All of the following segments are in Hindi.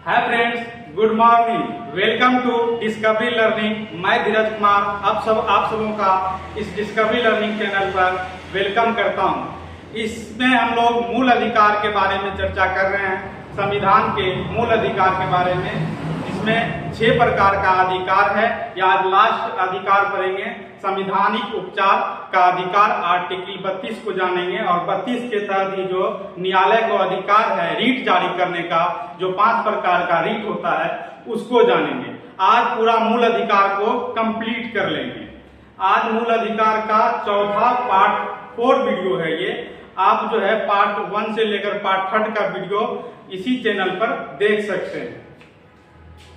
Hi friends, good morning. Welcome to Discovery Learning. मैं धीरज कुमार आप सबों का इस डिस्कवरी लर्निंग चैनल पर वेलकम करता हूं। इसमें हम लोग मूल अधिकार के बारे में चर्चा कर रहे हैं, संविधान के मूल अधिकार के बारे में। इसमें 6 प्रकार का अधिकार है। या आज लास्ट अधिकार पढ़ेंगे, संविधानिक उपचार का अधिकार। आर्टिकल 32 को जानेंगे और 32 के तहत ही जो न्यायालय को अधिकार है रीट जारी करने का, जो 5 प्रकार का रीट होता है उसको जानेंगे। आज पूरा मूल अधिकार को कंप्लीट कर लेंगे। आज मूल अधिकार का चौथा पार्ट 4 वीडियो है ये। आप जो है पार्ट 1 से लेकर पार्ट 3 का वीडियो इसी चैनल पर देख सकते हैं।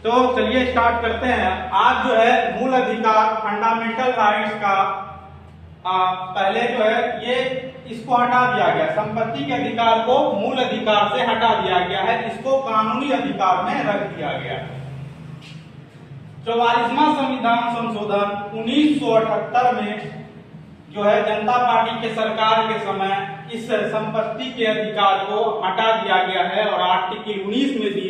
तो चलिए स्टार्ट करते हैं। आज जो है मूल अधिकार फंडामेंटल राइट्स का पहले जो है ये इसको हटा दिया गया, संपत्ति के अधिकार को मूल अधिकार से हटा दिया गया है, इसको कानूनी अधिकार में रख दिया गया है। 44वां संविधान संशोधन 1978 में जो है जनता पार्टी के सरकार के समय इस संपत्ति के अधिकार को हटा दिया गया है और आर्टिकल 19 में भी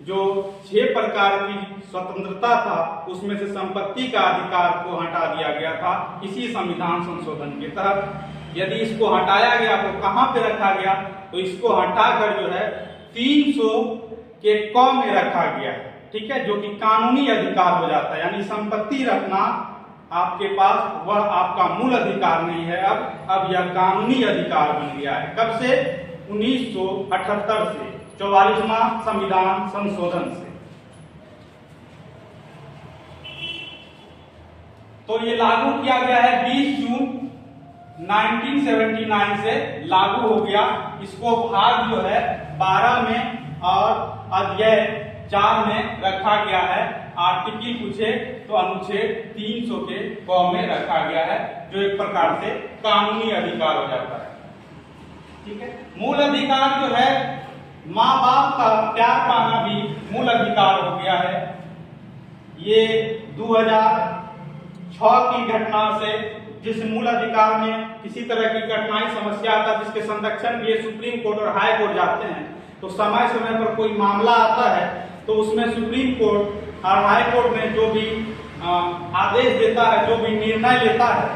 जो 6 प्रकार की स्वतंत्रता था उसमें से संपत्ति का अधिकार को हटा दिया गया था इसी संविधान संशोधन के तहत। यदि इसको हटाया गया तो कहां पे रखा गया, तो इसको हटाकर जो है 300 के क में रखा गया है, ठीक है, जो कि कानूनी अधिकार हो जाता है। यानी संपत्ति रखना आपके पास वह आपका मूल अधिकार नहीं है, अब यह कानूनी अधिकार बन गया है। कब से? 1978 से, 44वां संविधान संशोधन से। तो ये लागू किया गया है 20 जून 1979 से लागू हो गया। इसको भाग जो है 12 में और अध्याय 4 में रखा गया है। आर्टिकल पूछे तो अनुच्छेद 300 के क में रखा गया है, जो एक प्रकार से कानूनी अधिकार हो जाता है, ठीक है। मूल अधिकार जो है माँ बाप का प्यार पाना भी मूल अधिकार हो गया है। ये 2006 की घटना से, जिस मूल अधिकार में किसी तरह की कठिनाई समस्या आता है जिसके संरक्षण के लिए सुप्रीम कोर्ट और हाई कोर्ट जाते हैं, तो समय समय पर कोई मामला आता है तो उसमें सुप्रीम कोर्ट और हाई कोर्ट में जो भी आदेश देता है, जो भी निर्णय लेता है,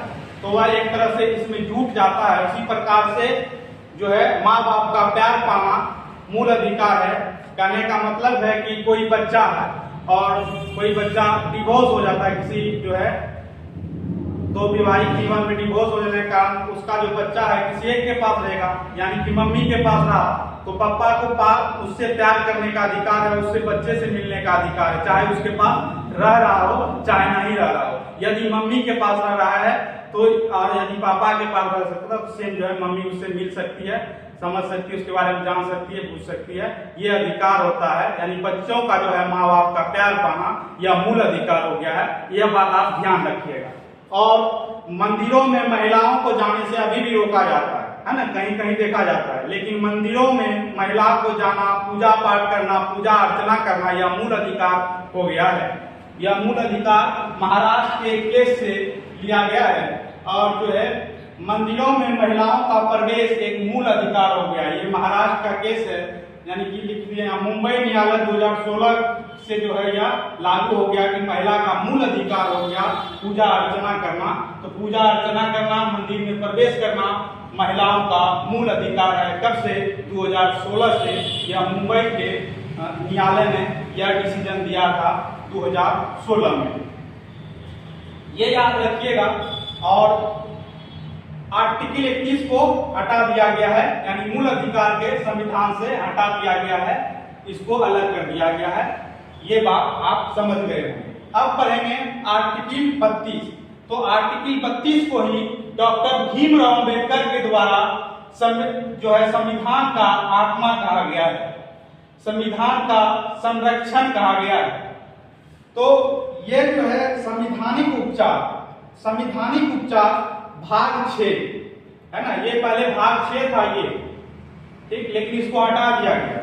तो वह एक तरह से इसमें जुट जाता है। उसी प्रकार से जो है माँ बाप का प्यार पाना मूल अधिकार है। कहने का मतलब है कि कोई बच्चा है और कोई बच्चा डिवोर्स हो जाता है, किसी जो है दो विवाहित जीवन में डिवोर्स हो जाने के कारण उसका जो बच्चा है किसी एक के पास रहेगा, यानी कि मम्मी के पास रहा, तो पापा को उससे प्यार करने का अधिकार है, उससे बच्चे से मिलने का अधिकार है, चाहे उसके पास रह रहा हो चाहे नहीं रह रहा हो। यदि मम्मी के पास रह रहा है तो, और यदि पापा के पास रह सकता है तो सेम जो है मम्मी उससे मिल सकती है, समझ सकती है, उसके बारे में जान सकती है, पूछ सकती है। ये अधिकार होता है। यानी बच्चों का जो है माँ बाप का प्यार पाना यह मूल अधिकार हो गया है। यह बात आप ध्यान रखिएगा। और मंदिरों में महिलाओं को जाने से अभी भी रोका जाता है ना, कहीं कहीं देखा जाता है, लेकिन मंदिरों में महिला को जाना, पूजा पाठ करना, पूजा अर्चना करना यह मूल अधिकार हो गया है। यह मूल अधिकार महाराष्ट्र के केस से लिया गया है और जो है मंदिरों में महिलाओं का प्रवेश एक मूल अधिकार हो गया। ये महाराष्ट्र का केस है, यानी कि लिख दिया मुंबई न्यायालय 2016 से जो है यह लागू हो गया कि महिला का मूल अधिकार हो गया पूजा अर्चना करना। तो पूजा अर्चना करना, मंदिर में प्रवेश करना महिलाओं का मूल अधिकार है। कब से? 2016 से। यह मुंबई के न्यायालय ने यह डिसीजन दिया था 2016 में। ये याद रखिएगा। और आर्टिकल 31 को हटा दिया गया है, यानी मूल अधिकार के संविधान से हटा दिया गया है, इसको अलग कर दिया गया है। ये बात आप समझ गए होंगे। अब पढ़ेंगे आर्टिकल 32। तो आर्टिकल 32 को ही डॉक्टर भीमराव अंबेडकर के द्वारा जो है संविधान का आत्मा कहा गया है, संविधान का संरक्षण कहा गया है। तो ये जो है संविधानिक उपचार भाग 6 है ना, ये पहले भाग 6 था ये, ठीक, लेकिन इसको हटा दिया गया।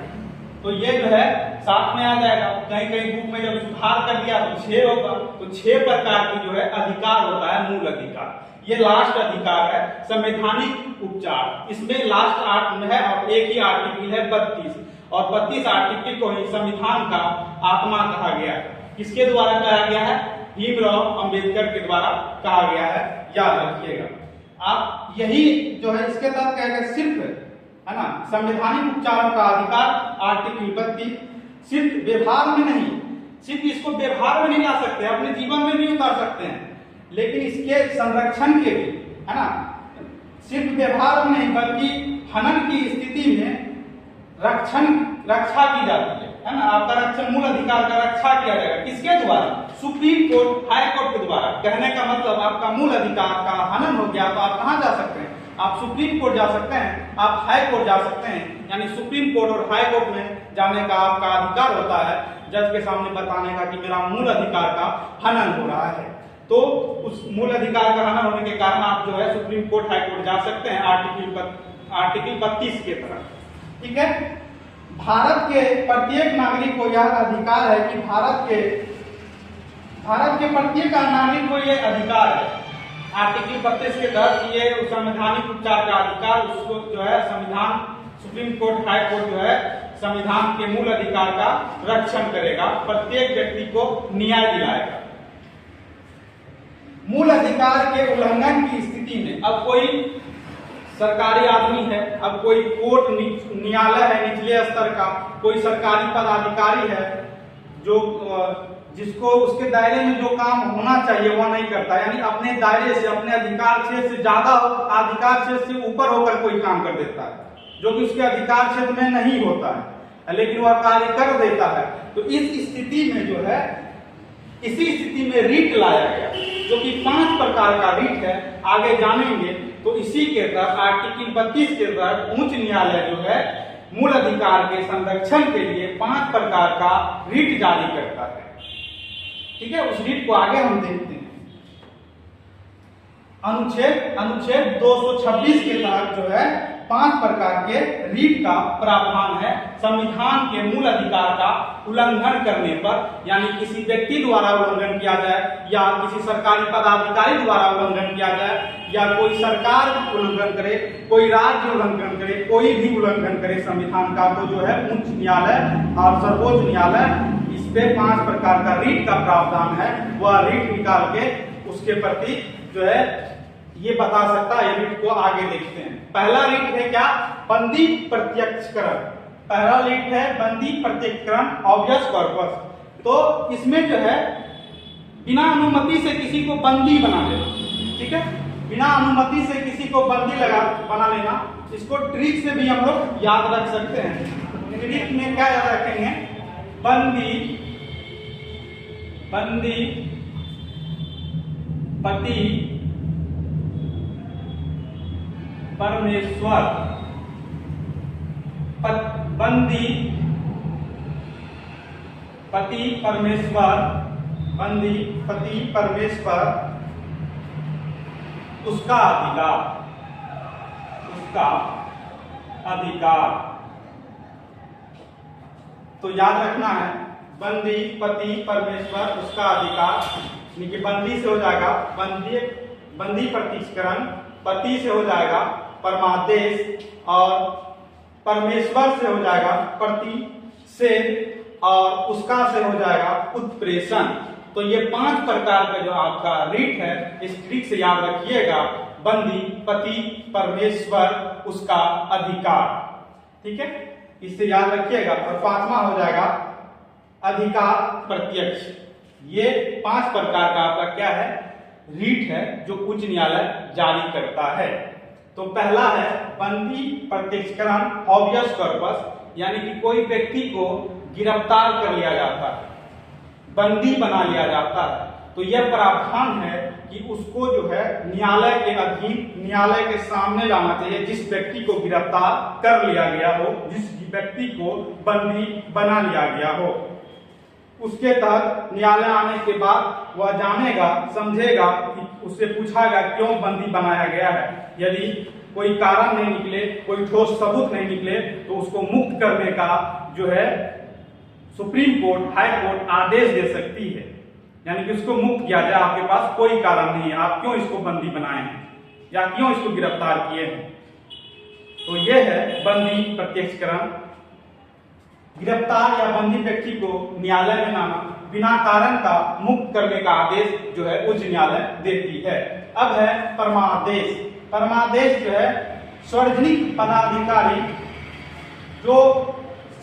तो ये जो है साथ में आ जाएगा। कहीं कहीं बुक में जब सुधार कर दिया तो 6 होगा। तो 6 प्रकार की जो है अधिकार होता है मूल अधिकार। ये लास्ट अधिकार है संवैधानिक उपचार। इसमें लास्ट आर्ट में है और एक ही आर्टिकल है 32। और 32 आर्टिकल को ही संविधान का आत्मा कहा गया है। किसके द्वारा कहा गया है? भीमराव अंबेडकर के द्वारा कहा गया है, याद रखिएगा आप। यही जो है इसके तहत क्या है, सिर्फ है ना संवैधानिक उपचारों का अधिकार आर्टिकल 32 सिर्फ व्यवहार में नहीं, सिर्फ इसको व्यवहार में नहीं ला सकते, अपने जीवन में भी उतार सकते हैं, लेकिन इसके संरक्षण के लिए है ना सिर्फ व्यवहार में नहीं बल्कि हनन की स्थिति में रक्षा की जाती है ना। आपका रक्षण, मूल अधिकार का रक्षा किया जाएगा किसके द्वारा? सुप्रीम कोर्ट, हाई कोर्ट के द्वारा। कहने का मतलब आपका मूल अधिकार का हनन हो गया तो आप कहां जा सकते हैं? आप सुप्रीम कोर्ट जा सकते हैं, आप हाई कोर्ट जा सकते हैं। यानी सुप्रीम कोर्ट और हाई कोर्ट में जाने का आपका अधिकार होता है, जज के सामने बताने का कि मेरा मूल अधिकार का हनन हो रहा है। तो उस मूल अधिकार का हनन होने के कारण आप जो है सुप्रीम कोर्ट, हाई कोर्ट जा सकते हैं आर्टिकल 32 के तहत। ठीक है। भारत के प्रत्येक नागरिक को यह अधिकार है कि भारत के प्रत्येक नागरिक को यह अधिकार है आर्टिकल 32 के तहत ये संवैधानिक उपचार का अधिकार, उसको जो है संविधान, सुप्रीम कोर्ट, हाई कोर्ट जो है संविधान के मूल अधिकार का रक्षण करेगा, प्रत्येक व्यक्ति को न्याय दिलाएगा। मूल अधिकार के उल्लंघन की स्थिति में अब कोई सरकारी आदमी है, अब कोई कोर्ट न्यायालय है निचले स्तर का, कोई सरकारी पदाधिकारी है जो जिसको उसके दायरे में जो काम होना चाहिए वह नहीं करता, यानी अपने दायरे से, अपने अधिकार क्षेत्र से ज्यादा, अधिकार क्षेत्र से ऊपर होकर कोई काम कर देता है जो कि उसके अधिकार क्षेत्र में नहीं होता है, लेकिन वह कार्य कर देता है। तो इस स्थिति में जो है, इसी स्थिति में रीट लाया गया जो कि 5 प्रकार का रीट है, आगे जानेंगे। तो इसी के तहत आर्टिकल 32 के तहत उच्च न्यायालय जो है मूल अधिकार के संरक्षण के लिए 5 प्रकार का रीट जारी करता है। ठीक है, उस रीट को आगे हम देखते हैं। अनुच्छेद 226 के तहत जो है 5 प्रकार के रीट का प्रावधान है। संविधान के मूल अधिकार का उल्लंघन करने पर, यानी किसी व्यक्ति द्वारा उल्लंघन किया जाए या किसी सरकारी पदाधिकारी द्वारा उल्लंघन किया जाए या कोई सरकार उल्लंघन करे, कोई राज्य उल्लंघन करे, कोई भी उल्लंघन करे संविधान का, तो जो है उच्च न्यायालय और सर्वोच्च न्यायालय इस पे 5 प्रकार का रीट का प्रावधान है, वह रीट निकाल के उसके प्रति जो है ये बता सकता है। रीट को आगे देखते हैं। पहला रीट है क्या? बंदी प्रत्यक्षकरण। पहला रीट है बंदी प्रत्यक्षकरण, ऑब्वियस कॉर्पस। तो इसमें जो है बिना अनुमति से किसी को बंदी बना लेना, ठीक है, बिना अनुमति से किसी को बंदी बना लेना, इसको ट्रिक से भी हम लोग याद रख सकते हैं। ट्रिक में क्या याद रखेंगे? बंदी पति परमेश्वर, बंदी पति परमेश्वर, बंदी पति परमेश्वर, उसका अधिकार। तो याद रखना है, बंदी पति परमेश्वर उसका अधिकार, यानी कि बंदी से हो जाएगा बंदी प्रत्यक्षकरण, पति से हो जाएगा परमादेश और परमेश्वर से हो जाएगा प्रतिषेध और उसका से हो जाएगा उत्प्रेषण। तो ये 5 प्रकार का जो आपका रीट है, इस ट्रिक से याद रखिएगा, बंदी पति परमेश्वर उसका अधिकार। ठीक है, इससे याद रखिएगा। और 5वां हो जाएगा अधिकार प्रत्यक्ष। ये 5 प्रकार का आपका क्या है? रीट है जो उच्च न्यायालय जारी करता है। तो पहला है बंदी प्रत्यक्षकरण, ऑब्वियस कॉर्पस, यानी कि कोई व्यक्ति को गिरफ्तार कर लिया जाता है, बंदी बना लिया जाता है, तो यह प्रावधान है कि उसको जो है न्यायालय के अधीन, न्यायालय के सामने लाना चाहिए। जिस व्यक्ति को गिरफ्तार कर लिया गया हो, जिस व्यक्ति को बंदी बना लिया गया हो, उसके तहत न्यायालय आने के बाद वह जानेगा, समझेगा कि उससे पूछागा क्यों बंदी बनाया गया है। यदि कोई कारण नहीं निकले, कोई ठोस सबूत नहीं निकले, तो उसको मुक्त करने का जो है सुप्रीम कोर्ट, हाई कोर्ट आदेश दे सकती है, यानी कि उसको मुक्त किया जाए। आपके पास कोई कारण नहीं है, आप क्यों इसको बंदी बनाए हैं या क्यों इसको गिरफ्तार किए हैं। तो यह है बंदी प्रत्यक्षकरण। गिरफ्तार या बंदी व्यक्ति को न्यायालय में लाना, बिना कारण का मुक्त करने का आदेश जो है उच्च न्यायालय देती है। अब है परमादेश। परमादेश जो है सार्वजनिक पदाधिकारी जो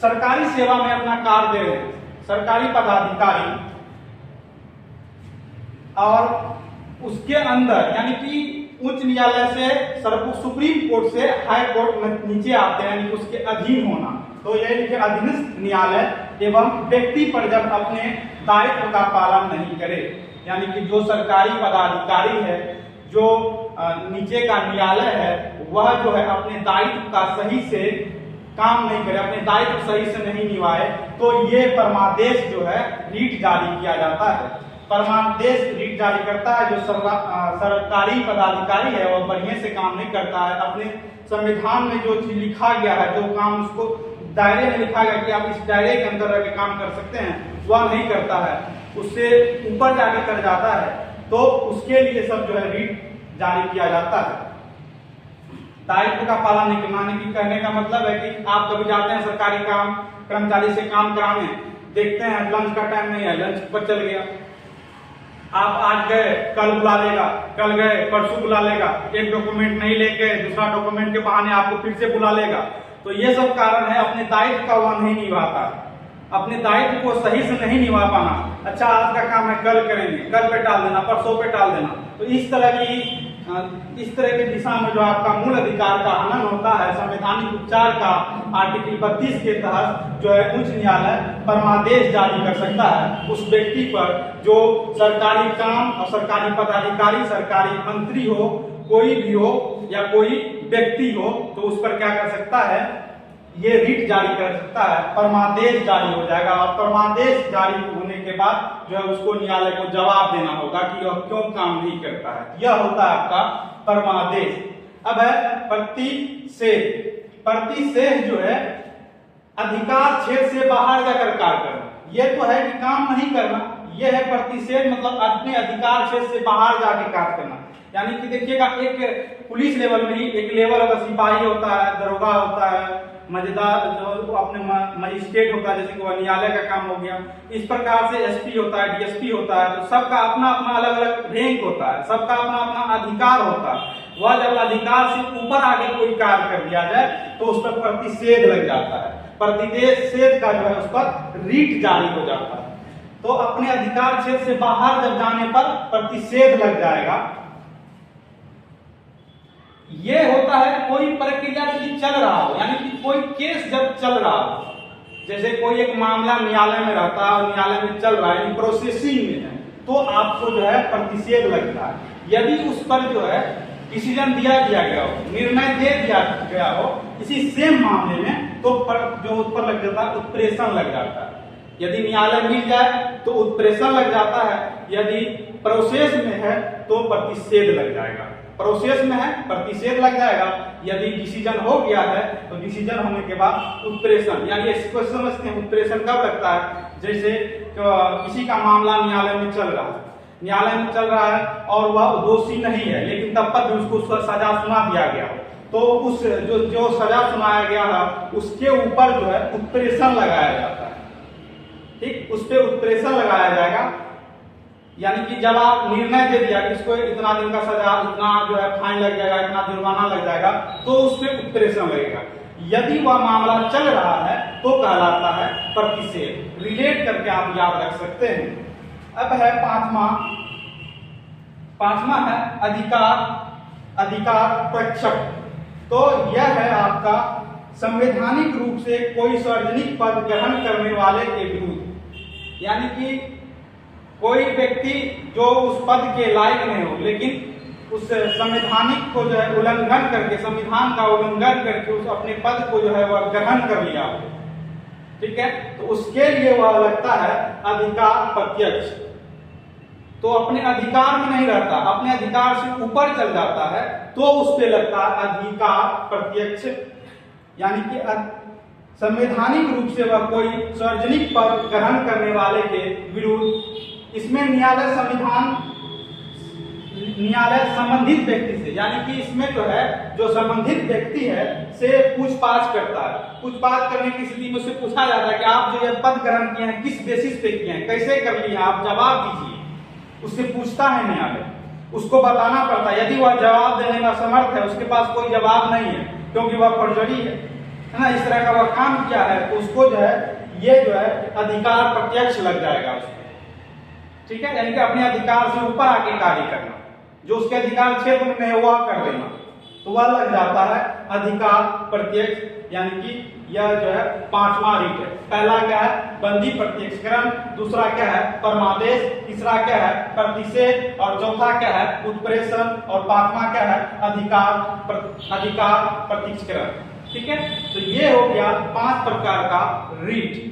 सरकारी सेवा में अपना कार्य दे रहे हैं, सरकारी पदाधिकारी, और उसके अंदर यानी कि उच्च न्यायालय से सुप्रीम कोर्ट से हाई कोर्ट नीचे आते हैं, यानी कि उसके अधीन होना, तो यह लिखे अधीनस्थ न्यायालय एवं व्यक्ति पर जब अपने दायित्व का पालन नहीं करे, यानी कि जो सरकारी पदाधिकारी है, जो नीचे का न्यायालय है, वह जो है अपने दायित्व का सही से काम नहीं करे, अपने दायित्व सही से नहीं निभाए, तो ये परमादेश जो है रीट जारी किया जाता है। परमादेश रीट जारी करता है जो सरकारी पदाधिकारी है वह बढ़िया से काम नहीं करता है, अपने संविधान में जो चीज लिखा गया है, जो काम उसको दायरे में लिखा गया कि आप इस दायरे के अंदर रह के काम कर सकते हैं, वह नहीं करता है, उससे ऊपर जाके कर जाता है, तो उसके लिए सब जो है रीट जारी किया जाता है। दायित्व का पालन नहीं करना की कहने का मतलब है कि आप कभी जाते हैं सरकारी काम कर्मचारी से काम कराने, देखते हैं लंच का टाइम नहीं है, लंच पर चल गया, आप आज गए कल बुला लेगा, कल गए परसों बुला लेगा, एक डॉक्यूमेंट नहीं लेके दूसरा डॉक्यूमेंट के बहाने आपको फिर से बुला लेगा, तो ये सब कारण है अपने दायित्व का वह नहीं निभाता, अपने दायित्व को सही से नहीं निभा पाना। अच्छा आज का काम है कल करेंगे, कल पे टाल देना, परसों पे टाल देना, तो इस तरह की दिशा में जो आपका मूल अधिकार का हनन होता है, संवैधानिक उपचार का आर्टिकल 32 के तहत जो है उच्च न्यायालय परमादेश जारी कर सकता है उस व्यक्ति पर जो सरकारी काम और सरकारी पदाधिकारी, सरकारी मंत्री हो, कोई भी हो या कोई व्यक्ति हो, तो उस पर क्या कर सकता है, ये रीट जारी कर सकता है, परमादेश जारी हो जाएगा, और परमादेश जारी होने के बाद जो है उसको न्यायालय को जवाब देना होगा कि वह क्यों काम नहीं करता है। यह होता है आपका परमादेश। अब है प्रतिषेध। प्रतिषेध जो है अधिकार क्षेत्र से बाहर जाकर कार्य करना, यह तो है कि काम नहीं करना, यह है प्रतिषेध, मतलब अपने अधिकार क्षेत्र से बाहर जाके कार्य करना। यानी कि देखिएगा एक पुलिस लेवल में ही एक लेवल अगर सिपाही होता है, दरोगा होता है, मजेदार जो अपने मजिस्ट्रेट होता है, जैसे कि वह न्यायालय का काम हो गया, इस प्रकार से एसपी होता है, डीएसपी होता है, तो सबका अपना अपना अलग अलग रैंक होता है, सबका अपना अपना अधिकार होता है। वह जब अधिकार से ऊपर आगे कोई कार्य कर दिया जाए तो उस पर प्रतिषेध लग जाता है, प्रतिषेध का जो है उस पर रीट जारी हो जाता है। तो अपने अधिकार क्षेत्र से बाहर जब जाने पर प्रतिषेध लग जाएगा। ये होता है कोई प्रक्रिया यदि चल रहा हो, यानी कि कोई केस जब चल रहा हो, जैसे कोई एक मामला न्यायालय में रहता है और न्यायालय में चल रहा है, प्रोसेसिंग में है, तो आपको जो है प्रतिषेध लगता है। यदि उस पर जो है डिसीजन दिया गया हो, निर्णय दे दिया गया हो किसी सेम मामले में, तो जो उस पर लग जाता है उत्प्रेषण लग जाता है। यदि न्यायालय मिल जाए तो उत्प्रेषण लग जाता है, यदि प्रोसेस में है तो प्रतिषेध लग जाएगा। प्रोसेस में है प्रतिषेध लग जाएगा, यदि डिसीजन हो गया है तो डिसीजन होने के बाद उत्प्रेषण, यानी इसको समझते हैं उत्प्रेषण कब लगता है, जैसे किसी का मामला न्यायालय में चल रहा है, न्यायालय में चल रहा है और वह दोषी नहीं है, लेकिन तब पर भी उसको सजा सुना दिया गया, तो उस जो सजा सुनाया गया है उसके ऊपर जो है उत्प्रेषण लगाया जाता है। ठीक, उस पर उत्प्रेषण लगाया जाएगा, यानी कि जब आप निर्णय दे दिया कि इसको इतना दिन का सजा, इतना जो है फाइन लग जाएगा, इतना जुर्माना लग जाएगा, तो उस पर उत्प्रेषण लगेगा। यदि वह मामला चल रहा है तो कहलाता है प्रतिषेध। रिलेट करके आप याद रख सकते हैं। अब है पांचवा है अधिकार प्रेक्षक। तो यह है आपका संवैधानिक रूप से कोई सार्वजनिक पद ग्रहण करने वाले के विरुद्ध, यानी कि कोई व्यक्ति जो उस पद के लायक नहीं हो, लेकिन उस संवैधानिक को जो है उल्लंघन करके, संविधान का उल्लंघन करके उस अपने पद को जो है वह ग्रहण कर लिया हो, ठीक है, तो उसके लिए वह लगता है अधिकार प्रत्यक्ष। तो अपने अधिकार में नहीं रहता, अपने अधिकार से ऊपर चल जाता है, तो उस पे लगता है अधिकार प्रत्यक्ष, यानी कि संवैधानिक रूप से वह कोई सार्वजनिक पद ग्रहण करने वाले के विरुद्ध। इसमें न्यायालय संविधान न्यायालय संबंधित व्यक्ति से, यानी कि इसमें जो है जो संबंधित व्यक्ति है से पूछताछ करता है। पूछताछ करने की स्थिति में उससे पूछा जाता है कि आप जो ये पद ग्रहण किए हैं किस बेसिस पे किए हैं, कैसे कर लिए हैं, आप जवाब दीजिए। उससे पूछता है न्यायालय, उसको बताना पड़ता है। यदि वह जवाब देने में असमर्थ है, उसके पास कोई जवाब नहीं है क्योंकि वह फर्जरी है ना, इस तरह का वह काम किया है, तो उसको जो है ये जो है अधिकार प्रत्यक्ष लग जाएगा उसको। ठीक है, यानी कि अपने अधिकार से ऊपर आके कार्य करना, जो उसके अधिकार क्षेत्र में है वह कर देना, तो वह लग जाता है अधिकार प्रत्यक्ष। यानी कि यह जो है पांचवा रीट है। पहला क्या है, बंदी प्रत्यक्षकरण, दूसरा क्या है परमादेश, तीसरा क्या है प्रतिषेध, और चौथा क्या है उत्प्रेषण, और पांचवा क्या है अधिकार प्रत्यक्षकरण। ठीक है, तो ये हो गया 5 प्रकार का रीट।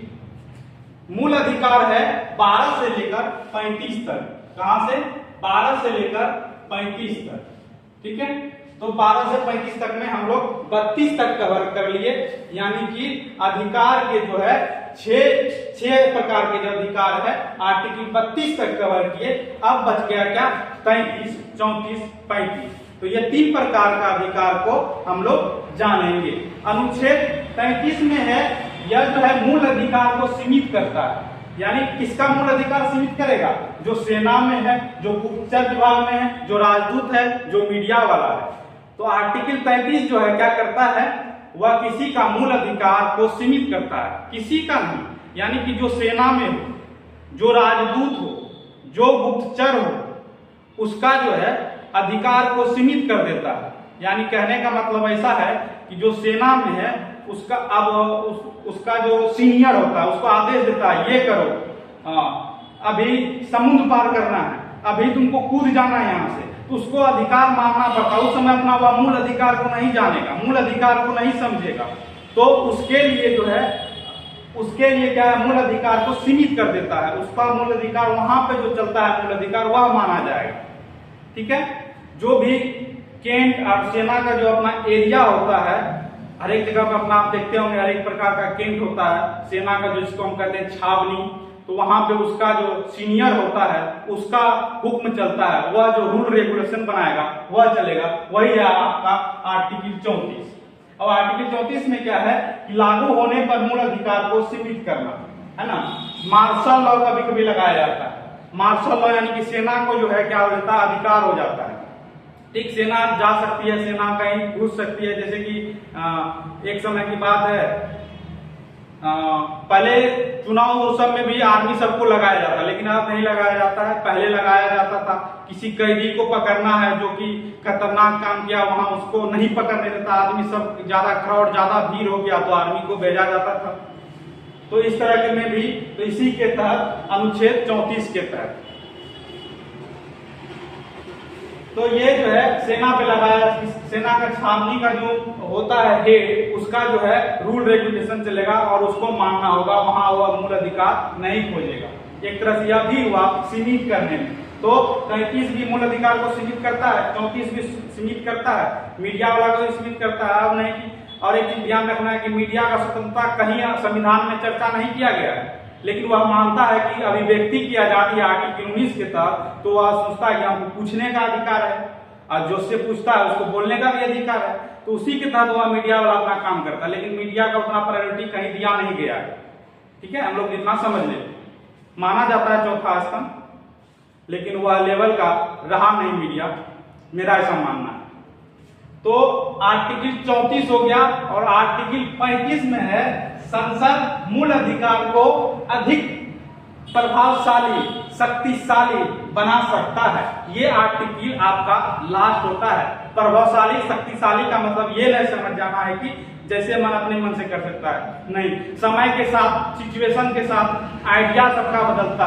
मूल अधिकार है 12 से लेकर 35 तक। कहां से? 12 से लेकर 35 तक। ठीक है, तो 12 से 35 तक में हम लोग 32 तक कवर कर लिए, यानी कि अधिकार के जो है 6 प्रकार के जो अधिकार है आर्टिकल 32 तक कवर किए। अब बच गया क्या 33, 34, 35। तो ये 3 प्रकार का अधिकार को हम लोग जानेंगे। अनुच्छेद 33 में है यह जो है मूल अधिकार को सीमित करता है, यानी किसका मूल अधिकार सीमित करेगा? जो सेना में है, जो गुप्तचर विभाग में है, जो राजदूत है, जो मीडिया वाला है। तो आर्टिकल 33 जो है क्या करता है, वह किसी का मूल अधिकार को सीमित करता है, किसी का नहीं, यानी कि जो सेना में हो, जो राजदूत हो, जो गुप्तचर हो, उसका जो है अधिकार को सीमित कर देता है। यानी कहने का मतलब ऐसा है कि जो सेना में है उसका उसका जो सीनियर होता है उसको आदेश देता है ये करो, अभी समुद्र पार करना है, अभी तुमको कूद जाना है यहाँ से, तो उसको अधिकार मानना पड़ता है। उस समय अपना वह मूल अधिकार को नहीं जानेगा, मूल अधिकार को नहीं समझेगा, तो उसके लिए जो है उसके लिए क्या है मूल अधिकार को सीमित कर देता है। उसका मूल अधिकार वहां पे जो चलता है मूल अधिकार वह माना जाएगा। ठीक है, जो भी कैंट और सेना का जो अपना एरिया होता है, हर एक जगह पर अपना आप देखते होंगे हर एक प्रकार का कैंट होता है सेना का, जो जिसको हम कहते हैं छावनी, तो वहां पे उसका जो सीनियर होता है उसका हुक्म चलता है, वह जो रूल रेगुलेशन बनाएगा वह चलेगा। वही है आपका आर्टिकल 34। अब आर्टिकल 34 में क्या है कि लागू होने पर मूल अधिकार को सीमित करना है ना। मार्शल लॉ कभी कभी लगाया जाता है। मार्शल लॉ यानी कि सेना को जो है क्या हो जाता है अधिकार हो जाता है। ठीक, सेना जा सकती है, सेना कहीं घुस सकती है। जैसे कि एक समय की बात है, पहले चुनाव सब में भी आर्मी सबको लगाया जाता, लेकिन अब नहीं लगाया जाता है। पहले लगाया जाता था, किसी कैदी को पकड़ना है जो कि खतरनाक काम किया, वहां उसको नहीं पकड़ने देता आदमी, सब ज्यादा क्राउड ज्यादा भीड़ हो गया तो आर्मी को भेजा जाता था। तो इस तरह के में भी तो इसी के तहत अनुच्छेद 34 के तहत तो ये जो है सेना पे लगाया, सेना का छावनी का जो होता है हेड, उसका जो है रूल रेगुलेशन चलेगा और उसको मानना होगा, वहां वह मूल अधिकार नहीं खोजेगा। एक तरह से यह भी हुआ सीमित करने में। तो 33 भी मूल अधिकार को सीमित करता है, 34 भी सीमित करता है, मीडिया वाला को भी सीमित करता है। अब नहीं की और एक चीज ध्यान रखना है कि मीडिया का स्वतंत्रता कहीं संविधान में चर्चा नहीं किया गया है, लेकिन वह मानता है कि अभिव्यक्ति की आजादी आर्टिकल 19 के तहत, तो वह सोचता है कि हमको पूछने का अधिकार है और जो से पूछता है उसको बोलने का भी अधिकार है, तो उसी के तहत वह मीडिया वाला अपना काम करता है। लेकिन मीडिया का उतना प्रायोरिटी कहीं दिया नहीं गया है। ठीक है, हम लोग इतना समझ लें, माना जाता है चौथा स्तंभ, लेकिन वह लेवल का रहा नहीं मीडिया, मेरा ऐसा मानना है। तो आर्टिकल 34 हो गया और आर्टिकल 35 में है संसद मूल अधिकार को अधिक प्रभावशाली शक्तिशाली बना सकता है। ये आर्टिकल आपका लास्ट होता है। प्रभावशाली शक्तिशाली का मतलब ये नहीं समझ जाना है कि जैसे मन अपने मन से कर सकता है, नहीं, समय के साथ सिचुएशन के साथ आइडिया सबका बदलता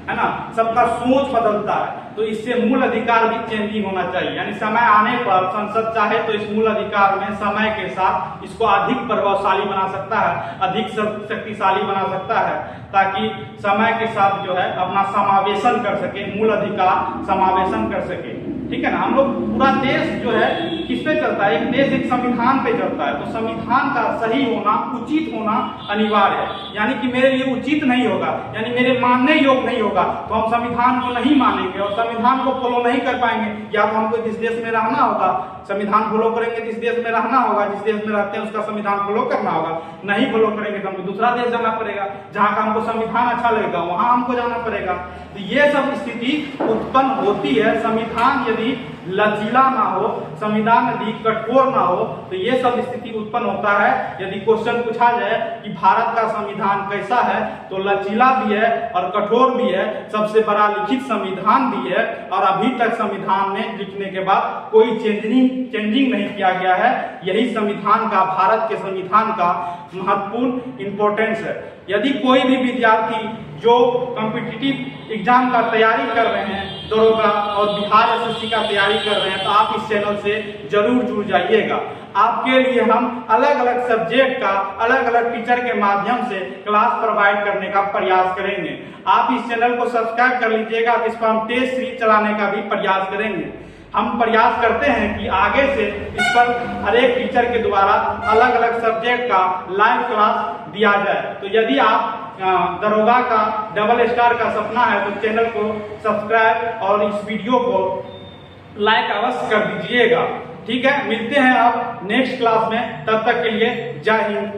है ना, सबका सोच बदलता है, तो इससे मूल अधिकार भी चेंजिंग होना चाहिए। यानी समय आने पर संसद चाहे तो इस मूल अधिकार में समय के साथ इसको अधिक प्रभावशाली बना सकता है, अधिक शक्तिशाली बना सकता है, ताकि समय के साथ जो है अपना समावेशन कर सके, मूल अधिकार समावेशन कर सके। ठीक है ना, हम लोग पूरा देश जो है किस पे चलता है? एक देश एक संविधान पे चलता है, तो संविधान का सही होना, उचित होना अनिवार्य है। यानी कि मेरे लिए उचित नहीं होगा, यानी मेरे मानने योग्य नहीं होगा, तो हम संविधान को नहीं मानेंगे और संविधान को फॉलो नहीं कर पाएंगे। या तो हमको जिस देश में रहना होगा संविधान फॉलो करेंगे, जिस देश में रहना होगा, जिस देश में रहते हैं उसका संविधान फॉलो करना होगा। नहीं फॉलो करेंगे तो हमको दूसरा देश जाना पड़ेगा, जहाँ का हमको संविधान अच्छा लगेगा वहां हमको जाना पड़ेगा। तो ये सब स्थिति उत्पन्न होती है। संविधान यदि लचीला ना हो, संविधान यदि कठोर ना हो, तो ये सब स्थिति उत्पन्न होता है। यदि क्वेश्चन पूछा जाए कि भारत का संविधान कैसा है, तो लचीला भी है और कठोर भी है, सबसे बड़ा लिखित संविधान भी है, और अभी तक संविधान में लिखने के बाद कोई चेंजिंग नहीं किया गया है। यही संविधान का, भारत के संविधान का महत्वपूर्ण इंपॉर्टेंस है। यदि कोई भी विद्यार्थी जो कॉम्पिटिटिव एग्जाम का तैयारी कर रहे हैं, दरोगा और बिहार एसएससी का तैयारी कर रहे हैं, तो आप इस चैनल से जरूर जुड़ जाइएगा। आपके लिए हम अलग अलग सब्जेक्ट का अलग अलग टीचर के माध्यम से क्लास प्रोवाइड करने का प्रयास करेंगे। आप इस चैनल को सब्सक्राइब कर लीजिएगा, इस पर हम टेस्ट सीरीज चलाने का भी प्रयास करेंगे। हम प्रयास करते हैं कि आगे से इस पर हर एक टीचर के द्वारा अलग अलग सब्जेक्ट का लाइव क्लास दिया जाए। तो यदि आप दरोगा का डबल स्टार का सपना है तो चैनल को सब्सक्राइब और इस वीडियो को लाइक अवश्य कर दीजिएगा। ठीक है, मिलते हैं अब नेक्स्ट क्लास में, तब तक के लिए जय हिंद।